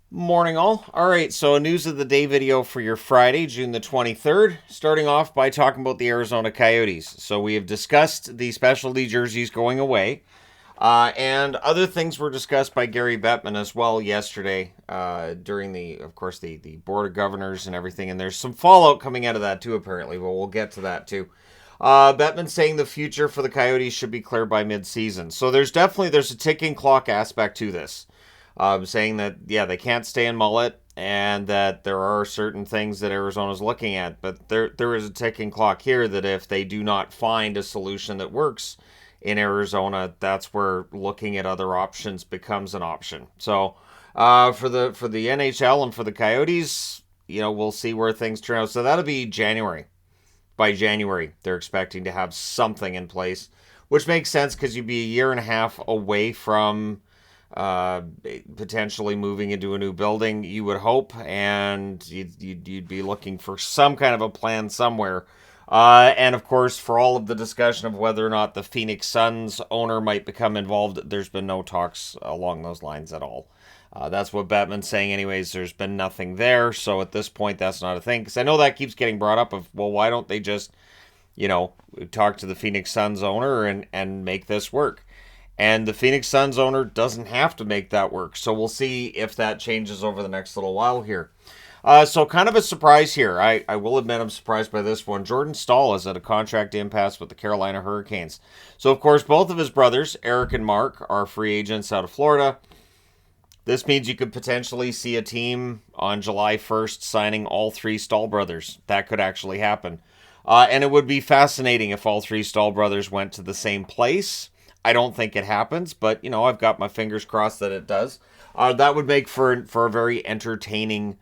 Morning, all. All right, so a news of the day video for your Friday, June the 23rd. Starting off by talking about the Arizona Coyotes. So we have discussed the specialty jerseys going away, and other things were discussed by Gary Bettman as well yesterday during of course, the Board of Governors and everything. And there's some fallout coming out of that too, apparently, but we'll get to that too. Bettman saying the future for the Coyotes should be clear by mid-season. So there's a ticking clock aspect to this, saying that, yeah, they can't stay in mullet and that there are certain things that Arizona's looking at. But there is a ticking clock here that if they do not find a solution that works in Arizona, that's where looking at other options becomes an option. So for the NHL and for the Coyotes, we'll see where things turn out. So that'll be January. By January, they're expecting to have something in place, which makes sense because you'd be a year and a half away from uh, potentially moving into a new building, you would hope, and you'd be looking for some kind of a plan somewhere. And of course, for all of the discussion of whether or not the Phoenix Suns owner might become involved, there's been no talks along those lines at all. That's what Batman's saying, anyways. There's been nothing there, so at this point, that's not a thing. Because I know that keeps getting brought up. Of, well, why don't they just, you know, talk to the Phoenix Suns owner and make this work? And the Phoenix Suns owner doesn't have to make that work. So we'll see if that changes over the next little while here. So kind of a surprise here. I will admit I'm surprised by this one. Jordan Staal is at a contract impasse with the Carolina Hurricanes. So, of course, both of his brothers, Eric and Mark, are free agents out of Florida. This means you could potentially see a team on July 1st signing all three Staal brothers. That could actually happen. And it would be fascinating if all three Staal brothers went to the same place. I don't think it happens, but, I've got my fingers crossed that it does. That would make for a very entertaining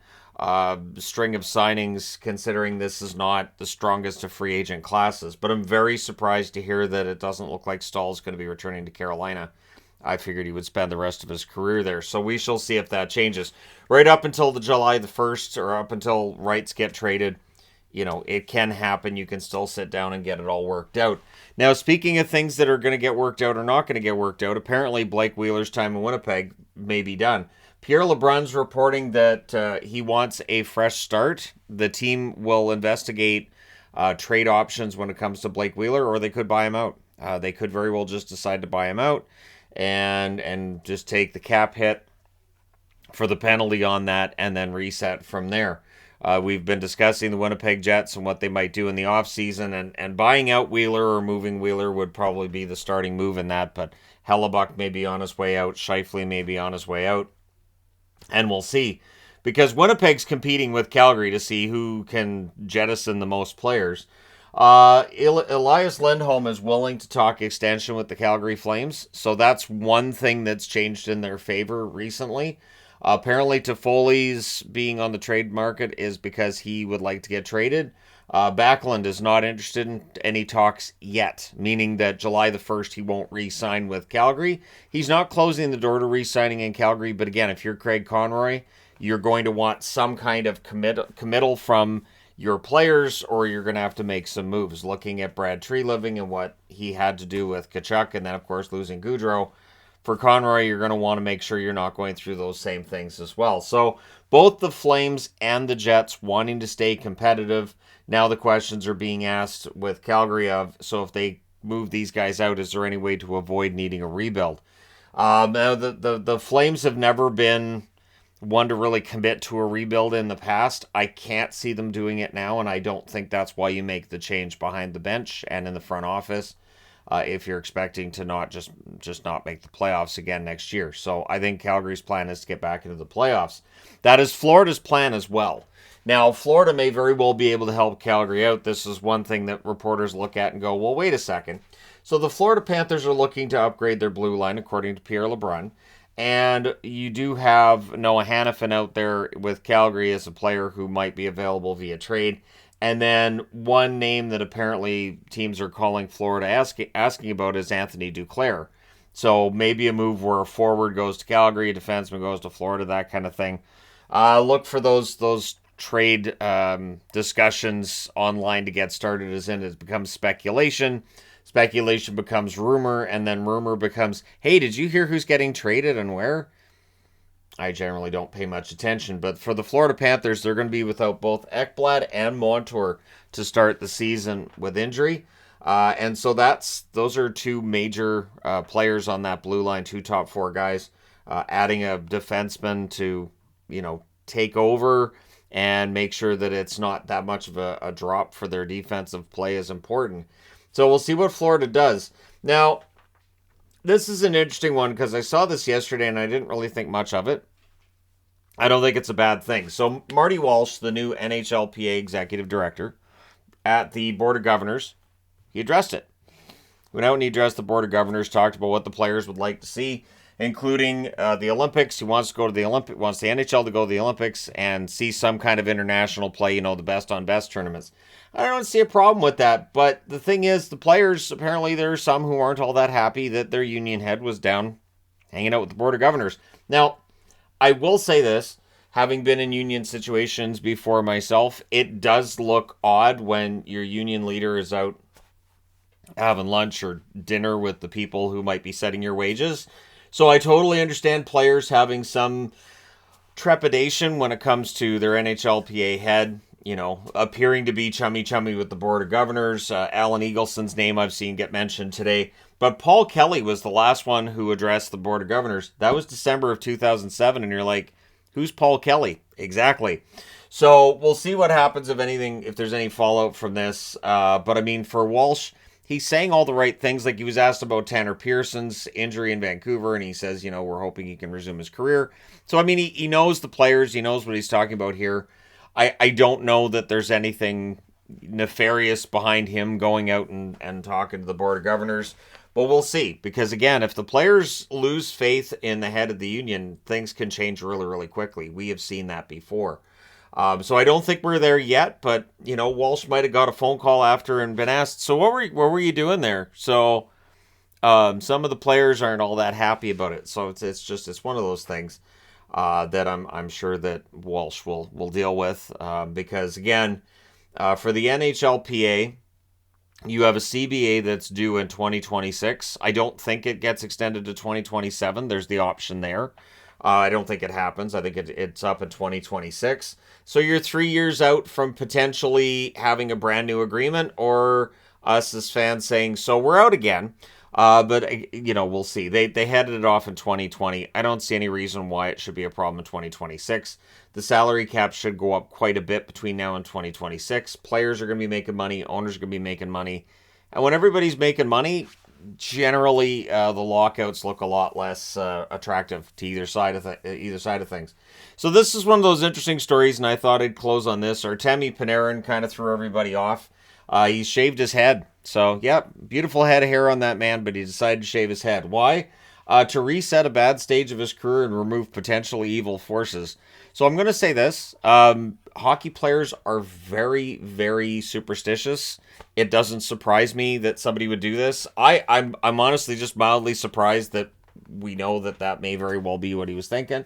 string of signings, considering this is not the strongest of free agent classes. But I'm very surprised to hear that it doesn't look like Stahl's going to be returning to Carolina. I figured he would spend the rest of his career there. So we shall see if that changes. Right up until the July the 1st, or up until rights get traded, it can happen. You can still sit down and get it all worked out. Now, speaking of things that are going to get worked out or not going to get worked out, apparently Blake Wheeler's time in Winnipeg may be done. Pierre LeBrun's reporting that he wants a fresh start. The team will investigate trade options when it comes to Blake Wheeler, or they could buy him out. They could very well just decide to buy him out and just take the cap hit for the penalty on that and then reset from there. We've been discussing the Winnipeg Jets and what they might do in the offseason, and buying out Wheeler or moving Wheeler would probably be the starting move in that, but Hellebuck may be on his way out, Scheifele may be on his way out, and we'll see. Because Winnipeg's competing with Calgary to see who can jettison the most players. Elias Lindholm is willing to talk extension with the Calgary Flames, so that's one thing that's changed in their favor recently. Apparently, Toffoli's being on the trade market is because he would like to get traded. Backlund is not interested in any talks yet, meaning that July the 1st he won't re-sign with Calgary. He's not closing the door to re-signing in Calgary, but again, if you're Craig Conroy, you're going to want some kind of committal from your players, or you're going to have to make some moves. Looking at Brad Treliving and what he had to do with Kachuk, and then, of course, losing Goudreau, for Conroy, you're going to want to make sure you're not going through those same things as well. So both the Flames and the Jets wanting to stay competitive. Now the questions are being asked with Calgary of, so if they move these guys out, is there any way to avoid needing a rebuild? Now the Flames have never been one to really commit to a rebuild in the past. I can't see them doing it now, and I don't think that's why you make the change behind the bench and in the front office. If you're expecting to not just not make the playoffs again next year. So I think Calgary's plan is to get back into the playoffs. That is Florida's plan as well. Now, Florida may very well be able to help Calgary out. This is one thing that reporters look at and go, well, wait a second. So the Florida Panthers are looking to upgrade their blue line, according to Pierre LeBrun. And you do have Noah Hannafin out there with Calgary as a player who might be available via trade. And then one name that apparently teams are calling Florida asking about is Anthony Duclair. So maybe a move where a forward goes to Calgary, a defenseman goes to Florida, that kind of thing. Look for those trade discussions online to get started, as in it becomes speculation. Speculation becomes rumor, and then rumor becomes, hey, did you hear who's getting traded and where? I generally don't pay much attention. But for the Florida Panthers, they're going to be without both Ekblad and Montour to start the season with injury. And so those are two major players on that blue line, two top four guys. Adding a defenseman to, take over and make sure that it's not that much of a drop for their defensive play is important. So we'll see what Florida does. Now, this is an interesting one because I saw this yesterday and I didn't really think much of it. I don't think it's a bad thing. So Marty Walsh, the new NHLPA executive director at the Board of Governors, he addressed it. Went out and he addressed the Board of Governors, talked about what the players would like to see, including the Olympics. He wants to go to the wants the NHL to go to the Olympics and see some kind of international play, the best on best tournaments. I don't see a problem with that, but the thing is, the players, apparently there are some who aren't all that happy that their union head was down hanging out with the Board of Governors. Now, I will say this, having been in union situations before myself, it does look odd when your union leader is out having lunch or dinner with the people who might be setting your wages. So I totally understand players having some trepidation when it comes to their NHLPA head, appearing to be chummy with the Board of Governors. Alan Eagleson's name I've seen get mentioned today. But Paul Kelly was the last one who addressed the Board of Governors. That was December of 2007, and you're like, who's Paul Kelly? Exactly. So we'll see what happens if there's any fallout from this. But I mean, for Walsh, he's saying all the right things. Like, he was asked about Tanner Pearson's injury in Vancouver, and he says, we're hoping he can resume his career. So, I mean, he knows the players. He knows what he's talking about here. I don't know that there's anything nefarious behind him going out and talking to the Board of Governors. But we'll see. Because, again, if the players lose faith in the head of the union, things can change really, really quickly. We have seen that before. So I don't think we're there yet, but, Walsh might have got a phone call after and been asked, so what were you doing there? So some of the players aren't all that happy about it. So it's one of those things that I'm sure that Walsh will deal with because, again, for the NHLPA, you have a CBA that's due in 2026. I don't think it gets extended to 2027. There's the option there. I don't think it happens. I think it's up in 2026. So you're 3 years out from potentially having a brand new agreement, or us as fans saying, so we're out again. But, we'll see. They headed it off in 2020. I don't see any reason why it should be a problem in 2026. The salary cap should go up quite a bit between now and 2026. Players are going to be making money. Owners are going to be making money. And when everybody's making money, generally the lockouts look a lot less attractive to either side of things. So this is one of those interesting stories, and I thought I'd close on this. Artemi Panarin kind of threw everybody off. He shaved his head. So, yeah, beautiful head of hair on that man, but he decided to shave his head. Why? To reset a bad stage of his career and remove potentially evil forces. So I'm going to say this. Hockey players are very, very superstitious. It doesn't surprise me that somebody would do this. I'm honestly just mildly surprised that we know that may very well be what he was thinking.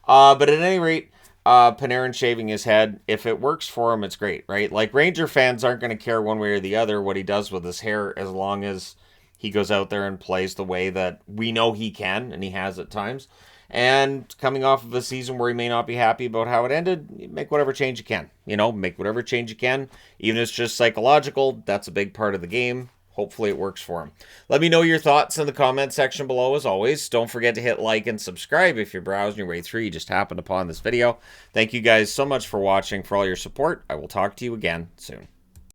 But at any rate, Panarin shaving his head, if it works for him, it's great, right? Like, Ranger fans aren't going to care one way or the other what he does with his hair as long as he goes out there and plays the way that we know he can, and he has at times. And coming off of a season where he may not be happy about how it ended, make whatever change you can. Make whatever change you can. Even if it's just psychological, that's a big part of the game. Hopefully it works for him. Let me know your thoughts in the comment section below, as always. Don't forget to hit like and subscribe if you're browsing your way through. You just happened upon this video. Thank you guys so much for watching, for all your support. I will talk to you again soon.